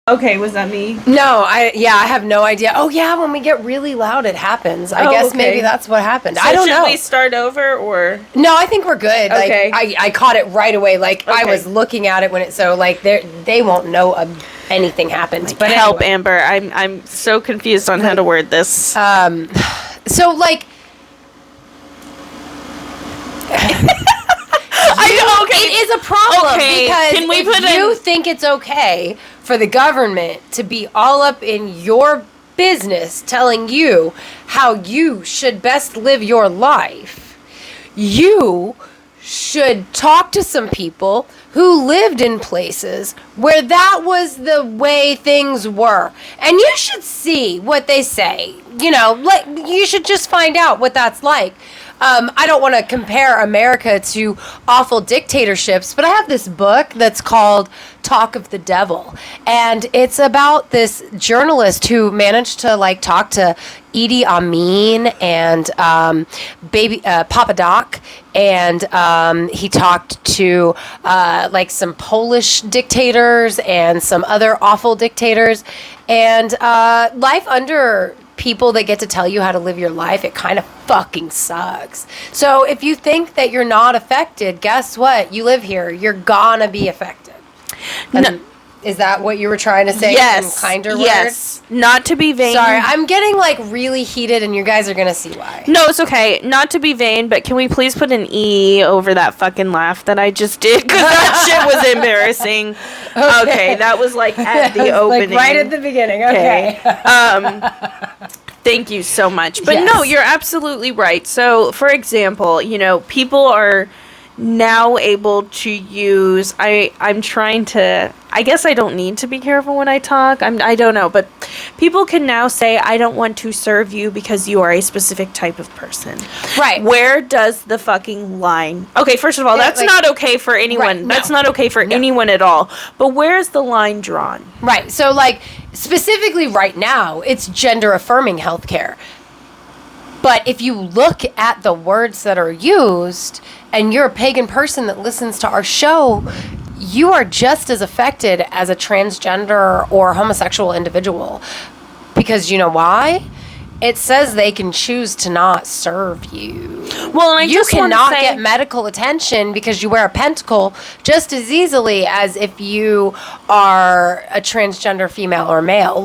Okay, was that me? No, I have no idea. Oh yeah, when we get really loud, it happens. I guess maybe that's what happened. So I don't know. Should we start over or? No, I think we're good. Okay. Like, I caught it right away. Like I was looking at it when they won't know anything happened. But help, anyway. Amber. I'm so confused on how to word this. So like. It is a problem because you think it's okay for the government to be all up in your business telling you how you should best live your life, you should talk to some people who lived in places where that was the way things were. And you should see what they say. You should just find out what that's like. I don't want to compare America to awful dictatorships, but I have this book that's called Talk of the Devil. And it's about this journalist who managed to talk to Idi Amin and Papa Doc. And he talked to some Polish dictators and some other awful dictators. And life under people that get to tell you how to live your life, it kind of fucking sucks. So if you think that you're not affected, guess what? You live here. You're gonna be affected. No. Is that what you were trying to say? Yes. In kinder words? Yes. Not to be vain. Sorry, I'm getting really heated, and you guys are gonna see why. No, it's okay. Not to be vain, but can we please put an E over that fucking laugh that I just did? Because that shit was embarrassing. Okay, that was at the opening. Right at the beginning. Okay. Thank you so much. But no, you're absolutely right. So, for example, people are now able to use I'm trying to, I guess I don't need to be careful when I talk. I don't know, but people can now say, I don't want to serve you because you are a specific type of person. Right. Where does the fucking line? Okay, first of all, that's not okay for anyone. Right, no. That's not okay for anyone at all. But where is the line drawn? Right. So specifically right now, it's gender affirming healthcare. But if you look at the words that are used, and you're a pagan person that listens to our show, you are just as affected as a transgender or homosexual individual. Because you know why? It says they can choose to not serve you. Well, and you cannot get medical attention because you wear a pentacle just as easily as if you are a transgender female or male.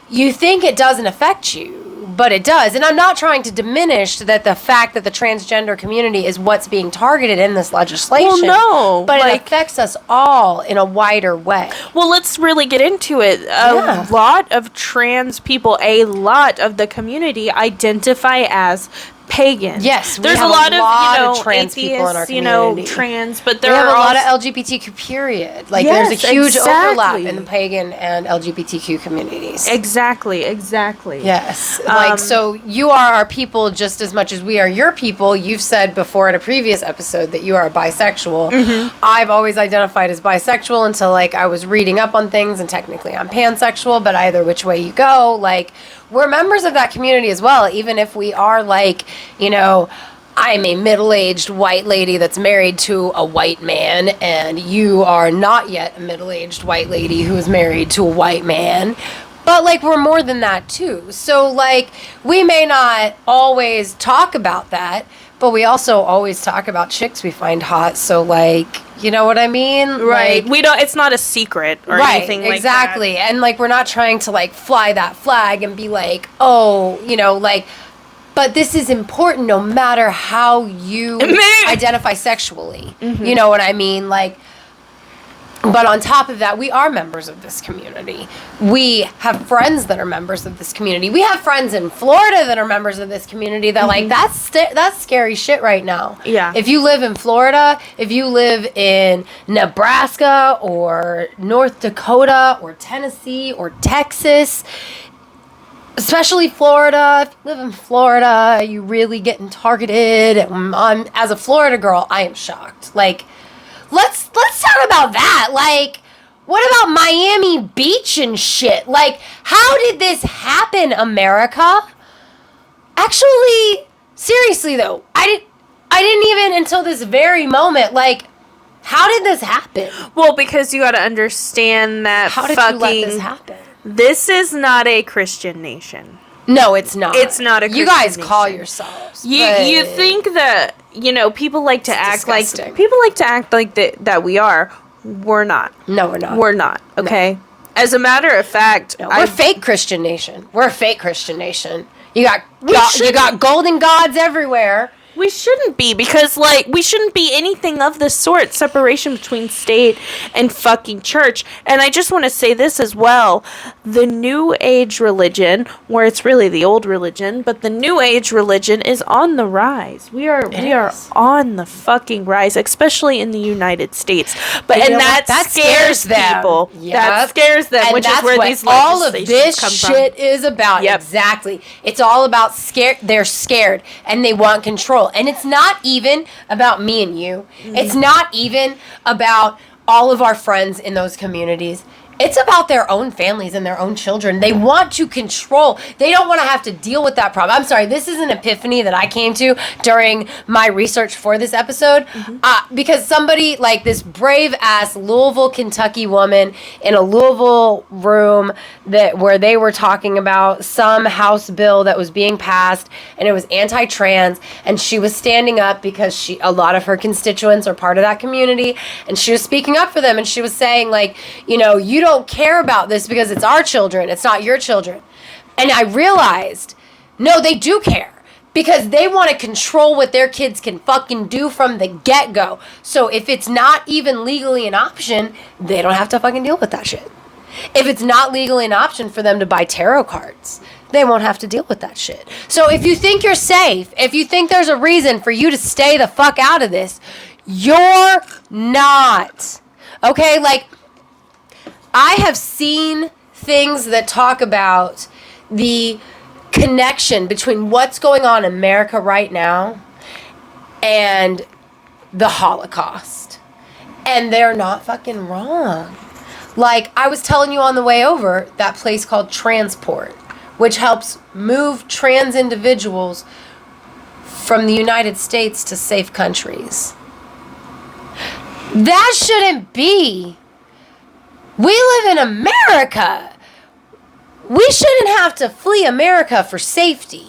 You think it doesn't affect you, but it does. And I'm not trying to diminish the fact that the transgender community is what's being targeted in this legislation. Well, no. But it affects us all in a wider way. Well, let's really get into it. A lot of trans people, a lot of the community identify as pagan. Yes, there's a lot of trans atheists, people in our community. Trans, but there we have are a lot of LGBTQ period. There's a huge overlap in the pagan and LGBTQ communities. Exactly. Yes. So you are our people just as much as we are your people. You've said before in a previous episode that you are bisexual. Mm-hmm. I've always identified as bisexual until I was reading up on things, and technically I'm pansexual, but either which way you go, we're members of that community as well, even if we are I'm a middle-aged white lady that's married to a white man, and you are not yet a middle-aged white lady who is married to a white man. But we're more than that too. So we may not always talk about that, but we also always talk about chicks we find hot. So you know what I mean? Right. We don't, it's not a secret or anything like that. Exactly. And we're not trying to fly that flag and be but this is important no matter how you identify sexually. Mm-hmm. You know what I mean? But on top of that, we are members of this community. We have friends that are members of this community. We have friends in Florida that are members of this community that that's scary shit right now. Yeah. If you live in Florida, if you live in Nebraska or North Dakota or Tennessee or Texas, especially Florida, if you live in Florida, you really getting targeted. As a Florida girl, I am shocked. Let's talk about that. What about Miami Beach and shit? How did this happen, America? Actually, seriously though, I didn't even until this very moment, How did this happen? Well, because you got to understand that how did you let this happen? This is not a Christian nation. No, it's not. It's not a Christian You guys nation. call yourselves. You think that, people like to act disgusting. like that we are. We're not. No, we're not. We're not. Okay. No. As a matter of fact, we're a fake Christian nation. We're a fake Christian nation. You got golden gods everywhere. We shouldn't be, because, we shouldn't be anything of the sort. Separation between state and fucking church. And I just want to say this as well. The New Age religion, where it's really the old religion, but the New Age religion is on the rise. We are on the fucking rise, especially in the United States. But that scares people. Yep. That scares them, and which is where these all of this shit from. is about. Yep. Exactly. It's all about scare. They're scared and they want control. And it's not even about me and you. Mm-hmm. It's not even about all of our friends in those communities. It's about their own families and their own children. They want to control. They don't want to have to deal with that problem. I'm sorry, this is an epiphany that I came to during my research for this episode. Mm-hmm. Because somebody, this brave-ass Louisville, Kentucky woman in a Louisville room where they were talking about some House bill that was being passed, and it was anti-trans, and she was standing up because a lot of her constituents are part of that community, and she was speaking up for them, and she was saying, you don't care about this because it's our children. It's not your children. And I realized, no, they do care, because they want to control what their kids can fucking do from the get-go. So if it's not even legally an option, they don't have to fucking deal with that shit. If it's not legally an option for them to buy tarot cards, they won't have to deal with that shit. So if you think you're safe, if you think there's a reason for you to stay the fuck out of this, you're not. Okay? I have seen things that talk about the connection between what's going on in America right now and the Holocaust. And they're not fucking wrong. I was telling you on the way over, that place called Transport, which helps move trans individuals from the United States to safe countries. That shouldn't be. We live in America. We shouldn't have to flee America for safety.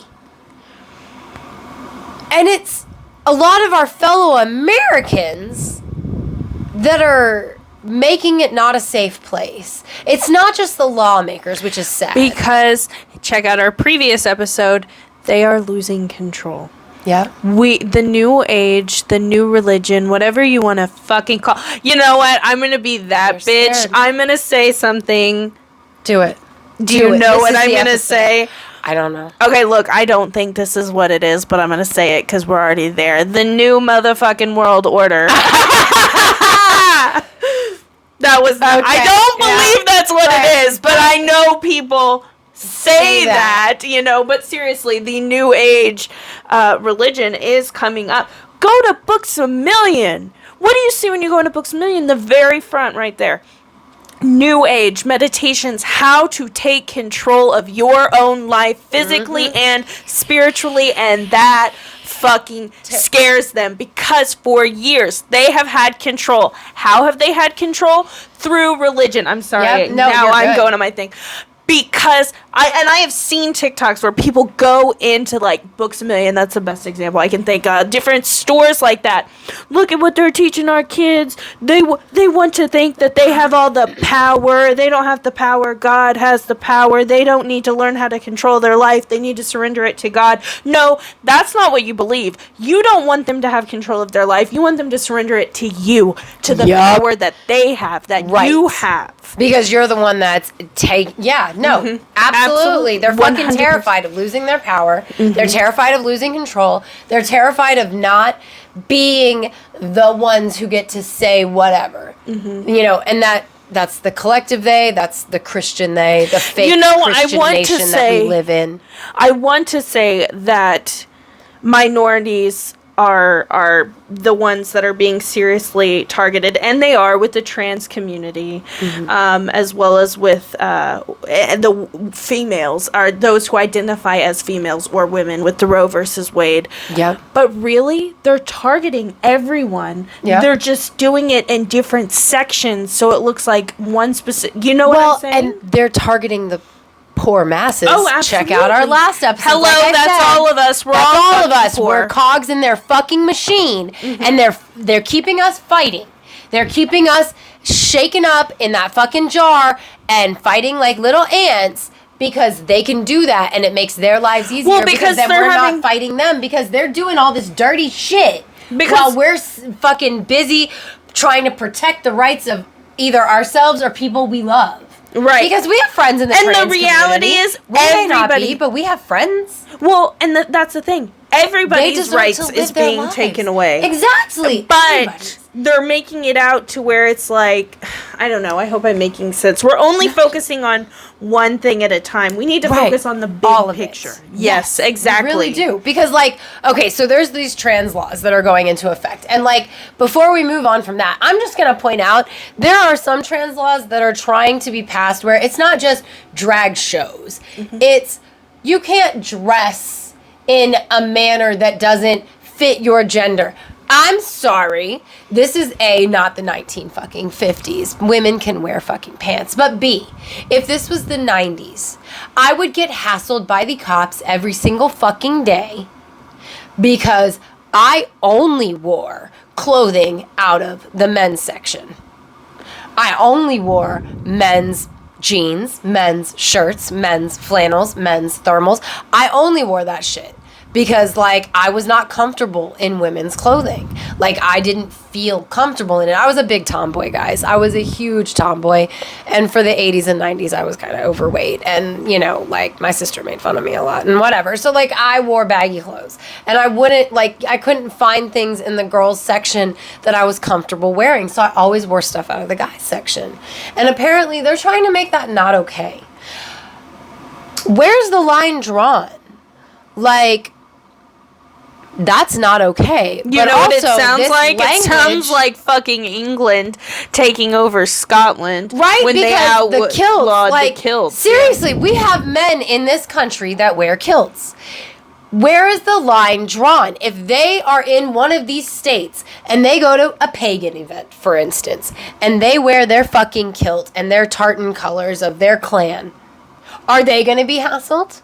And it's a lot of our fellow Americans that are making it not a safe place. It's not just the lawmakers, which is sad. Because, check out our previous episode, they are losing control. Yeah. The new age, the new religion, whatever you want to fucking call. You know what? I'm going to be that bitch. Scared. I'm going to say something. Do it. Do you know what I'm going to say? I don't know. Okay, look, I don't think this is what it is, but I'm going to say it because we're already there. The new motherfucking world order. That was... Okay. I don't believe that's what it is, but I know people... say that, but seriously, the new age religion is coming up. Go to Books A Million. What do you see when you go into Books A Million? The very front right there. New age meditations, how to take control of your own life physically and spiritually, and that fucking scares them, because for years they have had control. How have they had control? Through religion. I'm sorry. Now I'm going to my thing. Because I have seen TikToks where people go into Books A Million. That's the best example I can think of. Different stores like that. Look at what they're teaching our kids. They want to think that they have all the power. They don't have the power. God has the power. They don't need to learn how to control their life. They need to surrender it to God. No, that's not what you believe. You don't want them to have control of their life. You want them to surrender it to you, to the power that they have, that you have. Because you're the one that's absolutely. They're 100%. Fucking terrified of losing their power. Mm-hmm. They're terrified of losing control. They're terrified of not being the ones who get to say whatever. Mm-hmm. And that's the collective they, that's the Christian they, the fake Christian nation that we live in. I want to say that minorities are the ones that are being seriously targeted, and they are with the trans community, as well as with the females, are those who identify as females or women with the Roe versus Wade. Yeah. But really, they're targeting everyone. Yeah. They're just doing it in different sections, so it looks like one specific. You know what I'm saying? And they're targeting the poor masses. Oh, absolutely. Check out our last episode. Hello, that's all of us. We're all of us. poor. We're cogs in their fucking machine, and they're keeping us fighting. They're keeping us shaken up in that fucking jar and fighting like little ants because they can do that, and it makes their lives easier. Well, because then we're not fighting them because they're doing all this dirty shit while we're fucking busy trying to protect the rights of either ourselves or people we love. Right. Because we have friends in the trans And the reality community. is we may not be, but we have friends. Well, and that's the thing. Everybody's rights is being taken away. Exactly. But they're making it out to where it's like, I don't know, I hope I'm making sense. We're only focusing on one thing at a time. We need to focus on the big picture. Yes, exactly. We really do. Because, like, okay, so there's these trans laws that are going into effect. And, like, before we move on from that, I'm just going to point out there are some trans laws that are trying to be passed where it's not just drag shows. It's, you can't dress in a manner that doesn't fit your gender. I'm sorry. This is A, not the 1950s. Women can wear fucking pants. But B, if this was the 90s, I would get hassled by the cops every single fucking day because I only wore clothing out of the men's section. I only wore men's jeans, men's shirts, men's flannels, men's thermals. I only wore that shit because, like, I was not comfortable in women's clothing. Like, I didn't feel comfortable in it. I was a big tomboy, guys. I was a huge tomboy. And for the 80s and 90s, I was kind of overweight. And, you know, like, my sister made fun of me a lot and whatever. So, like, I wore baggy clothes. And I couldn't find things in the girls' section that I was comfortable wearing. So I always wore stuff out of the guys' section. And apparently, they're trying to make that not okay. Where's the line drawn? Like, that's not okay. You know what it sounds like? It sounds like fucking England taking over Scotland. Right, when because they the kilts. like, the kilts. Seriously, we have men in this country that wear kilts. Where is the line drawn? If they are in one of these states and they go to a pagan event, for instance, and they wear their fucking kilt and their tartan colors of their clan, are they going to be hassled?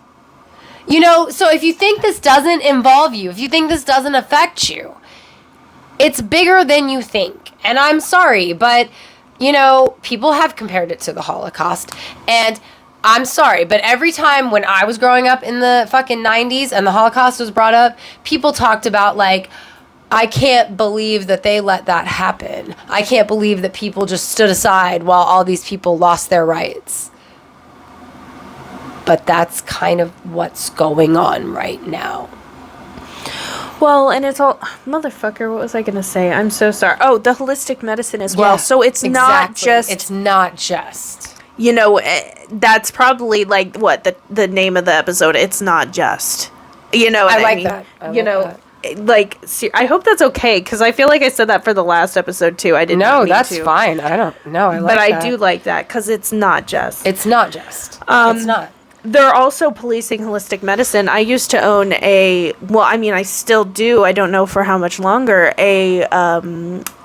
You know, so if you think this doesn't involve you, if you think this doesn't affect you, it's bigger than you think. And I'm sorry, but, you know, people have compared it to the Holocaust. And I'm sorry, but every time when I was growing up in the fucking 90s and the Holocaust was brought up, people talked about, like, I can't believe that they let that happen. I can't believe that people just stood aside while all these people lost their rights. But that's kind of what's going on right now. Well, and it's all... Motherfucker, what was I going to say? I'm so sorry. Oh, the holistic medicine as well. So it's not just... It's not just... You know, that's probably, like, what? The name of the episode. It's not just. You know what I mean? That. Like, I hope that's okay, because I feel like I said that for the last episode, too. I didn't No, that's fine. I don't know. I like that. But I do like that, because it's not just. It's not just. It's not. They're also policing holistic medicine. I used to own I still do, I don't know for how much longer, a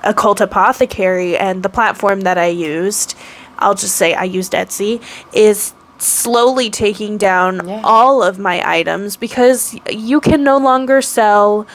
occult apothecary, and the platform that I used, I'll just say I used Etsy, is slowly taking down all of my items because you can no longer sell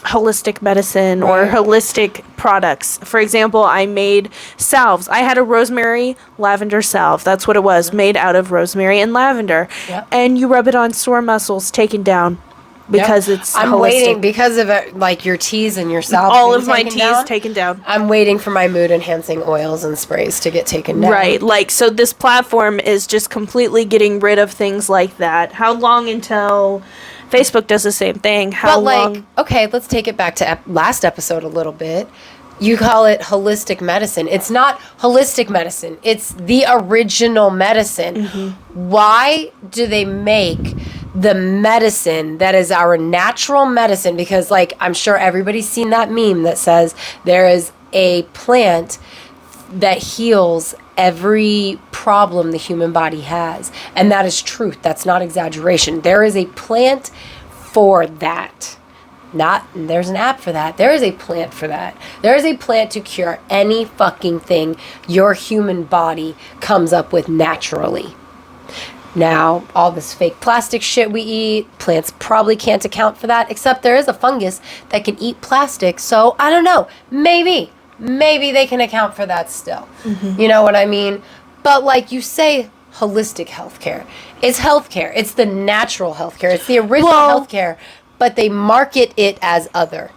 holistic medicine or holistic products. For example, I made salves. I had a rosemary lavender salve. That's what it was, made out of rosemary and lavender. And you rub it on sore muscles, taken down because it's I'm holistic. waiting because of it, like your teas and your salve. All of my teas taken down. I'm waiting for my mood enhancing oils and sprays to get taken down. Right. Like, so this platform is just completely getting rid of things like that. How long until Facebook does the same thing? How long? Okay, let's take it back to last episode a little bit. You call it holistic medicine. It's not holistic medicine. It's the original medicine. Why do they make the medicine that is our natural medicine, because like I'm sure everybody's seen that meme that says there is a plant that heals every problem the human body has, and that is truth. That's not exaggeration. There is a plant for that. There's an app for that. There is a plant for that. There is a plant to cure any fucking thing your human body comes up with naturally. Now, all this fake plastic shit we eat, plants probably can't account for that, except there is a fungus that can eat plastic, so I don't know. Maybe they can account for that still. Mm-hmm. You know what I mean? But like you say, holistic healthcare. It's healthcare. It's the natural healthcare. It's the original healthcare, but they market it as other.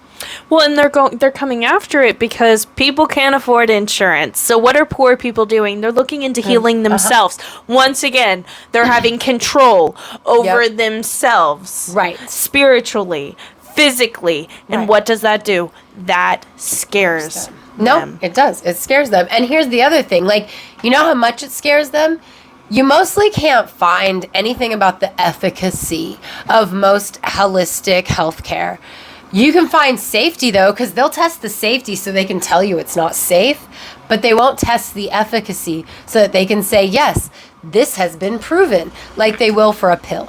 Well, and they're coming after it because people can't afford insurance. So what are poor people doing? They're looking into healing themselves. Once again, they're having control over themselves. Right. Spiritually, physically. And what does that do? That scares them. No, it does. It scares them. And here's the other thing. Like, you know how much it scares them? You mostly can't find anything about the efficacy of most holistic healthcare. You can find safety, though, because they'll test the safety so they can tell you it's not safe, but they won't test the efficacy so that they can say, yes, this has been proven, like they will for a pill.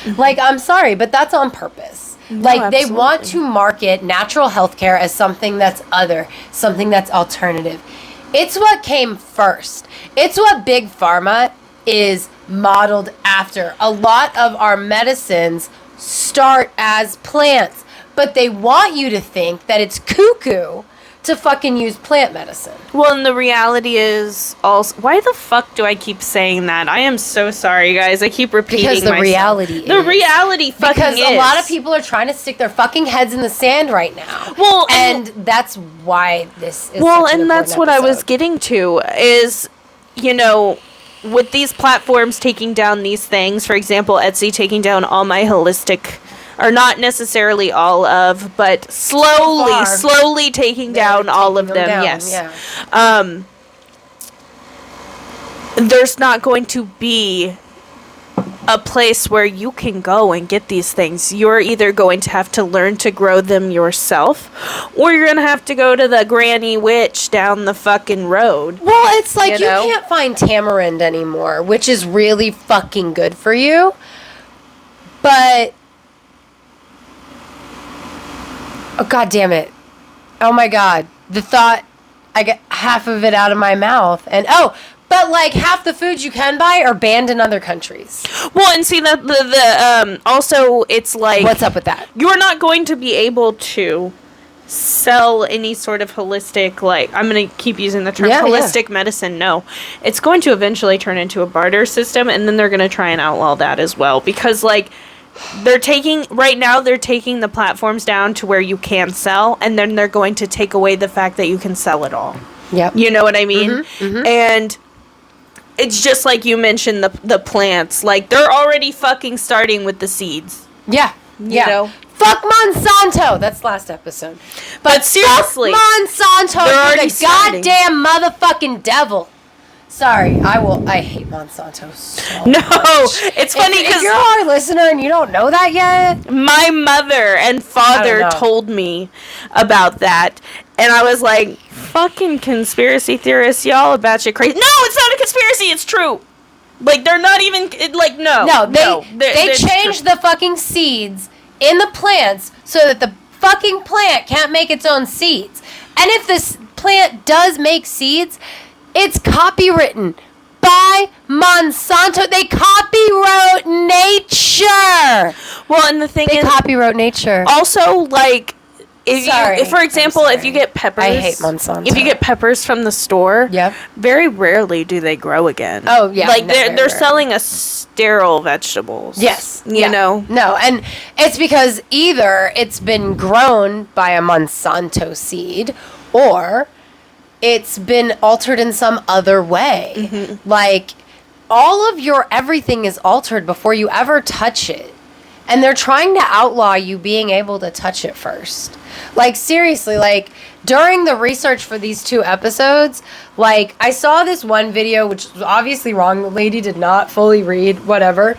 Mm-hmm. Like, I'm sorry, but that's on purpose. No, like, absolutely. They want to market natural healthcare as something that's other, something that's alternative. It's what came first. It's what Big Pharma is modeled after. A lot of our medicines start as plants, but they want you to think that it's cuckoo to fucking use plant medicine. Well, and the reality is also... Why the fuck do I keep saying that? I am so sorry, guys. I keep repeating myself. Because the reality is. The reality fucking is. Because a lot of people are trying to stick their fucking heads in the sand right now. Well, and that's why this is well, and that's what I was getting to is, you know... With these platforms taking down these things, for example, Etsy taking down all my holistic, or not necessarily all of, but slowly taking down all of them. Yes. Yeah. There's not going to be a place where you can go and get these things. You're either going to have to learn to grow them yourself, or you're going to have to go to the granny witch down the fucking road. Well, it's like you can't find tamarind anymore, which is really fucking good for you. But... Oh, God damn it. Oh, my God. The thought... I get half of it out of my mouth. And, but like half the foods you can buy are banned in other countries. Well, and see that the also it's like, what's up with that? You're not going to be able to sell any sort of holistic, like, I'm going to keep using the term holistic medicine. No, it's going to eventually turn into a barter system, and then they're going to try and outlaw that as well, because like they're taking the platforms down to where you can sell, and then they're going to take away the fact that you can sell it all. Yep. You know what I mean? Mm-hmm, mm-hmm. And it's just like you mentioned the plants. Like, they're already fucking starting with the seeds. Yeah. You know? Fuck Monsanto! That's last episode. But seriously. Fuck Monsanto! They're the goddamn motherfucking devil. Sorry, I hate Monsanto so much. It's funny because... If you're our listener and you don't know that yet... My mother and father told me about that. And I was like, fucking conspiracy theorists, y'all a batch of crazy. No, it's not a conspiracy, it's true. Like, they're not even, like, no. No, they changed the fucking seeds in the plants so that the fucking plant can't make its own seeds. And if this plant does make seeds, it's copywritten by Monsanto. They copywrote nature. Well, and the thing is... They copywrote nature. Also, like... For example, if you get peppers... I hate Monsanto. If you get peppers from the store, very rarely do they grow again. Oh, yeah. Like, they're selling us sterile vegetables. Yes. You know? No, and it's because either it's been grown by a Monsanto seed, or it's been altered in some other way. Mm-hmm. Like, all of your everything is altered before you ever touch it. And they're trying to outlaw you being able to touch it first. Like, seriously, like, during the research for these 2 episodes, like, I saw this one video, which was obviously wrong. The lady did not fully read, whatever.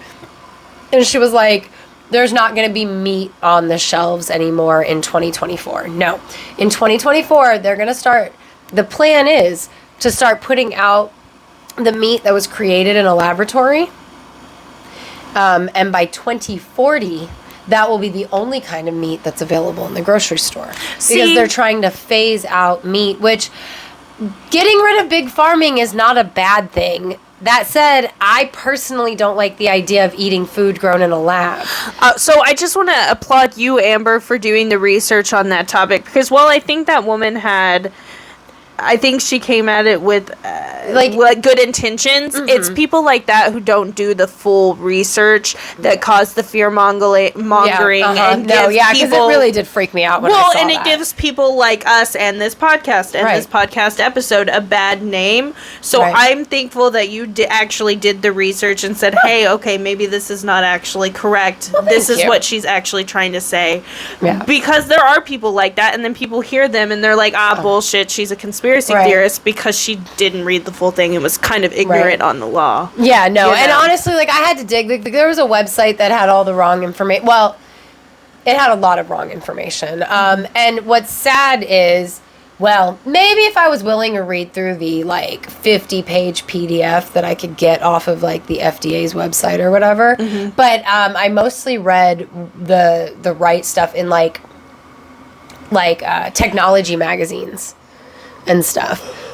And she was like, there's not going to be meat on the shelves anymore in 2024. No. In 2024, they're going to start, the plan is to start putting out the meat that was created in a laboratory. And by 2040, that will be the only kind of meat that's available in the grocery store. Because they're trying to phase out meat, which getting rid of big farming is not a bad thing. That said, I personally don't like the idea of eating food grown in a lab. So I just want to applaud you, Amber, for doing the research on that topic. Because while I think that woman had... I think she came at it with good intentions. Mm-hmm. It's people like that who don't do the full research that cause the fear mongering. Yeah, and because it really did freak me out when I saw that. It gives people like us and this podcast and this podcast episode a bad name. So I'm thankful that you actually did the research and said, hey, okay, maybe this is not actually correct. Well, this is what she's actually trying to say. Yeah. Because there are people like that, and then people hear them and they're like, bullshit, she's a conspiracy theorist because she didn't read the full thing and was kind of ignorant on the law. Yeah, no. And honestly, I had to dig. There was a website that had all the wrong information. Well, it had a lot of wrong information. And what's sad is, maybe if I was willing to read through the 50-page PDF that I could get off of the FDA's website or whatever. Mm-hmm. But I mostly read the right stuff in technology magazines and stuff.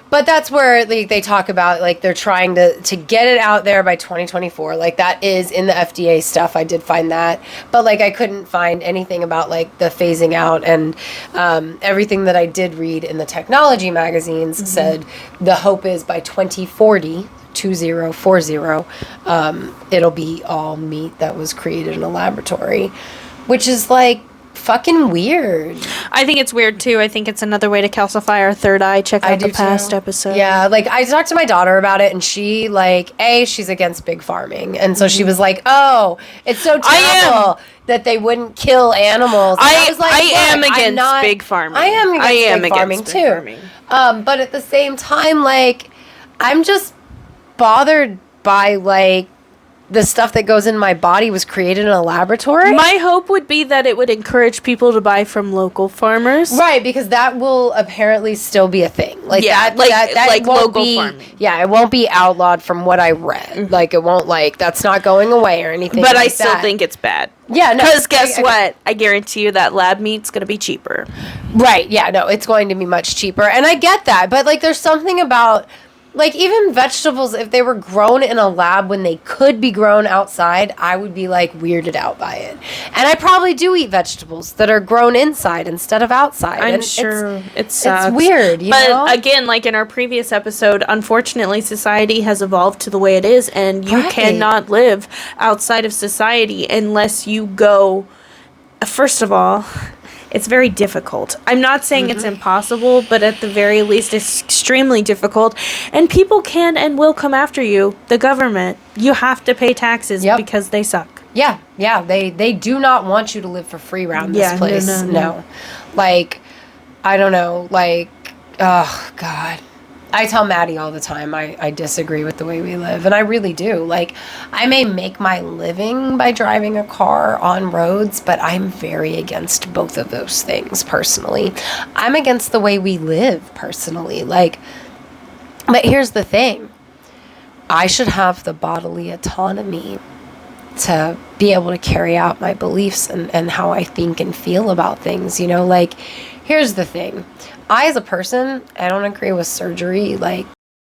But that's where they talk about they're trying to get it out there by 2024. That is in the FDA stuff. I did find that, but I couldn't find anything about the phasing out, and everything that I did read in the technology magazines said the hope is by 2040 it'll be all meat that was created in a laboratory, which is fucking weird. I think it's weird too. I think it's another way to calcify our third eye. Check out the past episode. Yeah, I talked to my daughter about it, and she she's against big farming, and so she was like, "Oh, it's so terrible that they wouldn't kill animals." And I was like, I am against big farming. I am against big farming too. But at the same time, I'm just bothered by the stuff that goes in my body was created in a laboratory. My hope would be that it would encourage people to buy from local farmers. Right, because that will apparently still be a thing. That local farming. Yeah, it won't be outlawed from what I read. Mm-hmm. It won't, that's not going away or anything But I still think it's bad. Yeah, no. Because guess what? I guarantee you that lab meat's going to be cheaper. Right, yeah, no, it's going to be much cheaper. And I get that, but, there's something about... even vegetables, if they were grown in a lab when they could be grown outside, I would be, weirded out by it. And I probably do eat vegetables that are grown inside instead of outside. I'm sure it sucks. It's weird, you know? But, again, in our previous episode, unfortunately, society has evolved to the way it is, and you cannot live outside of society unless you go... First of all... It's very difficult. I'm not saying it's impossible, but at the very least, it's extremely difficult. And people can and will come after you. The government. You have to pay taxes because they suck. Yeah. They do not want you to live for free around this place. No. I don't know. Oh, God. I tell Maddie all the time I disagree with the way we live, and I really do. I may make my living by driving a car on roads, but I'm very against both of those things personally. I'm against the way we live personally. But here's the thing. I should have the bodily autonomy to be able to carry out my beliefs and how I think and feel about things, here's the thing. I, as a person, I don't agree with surgery,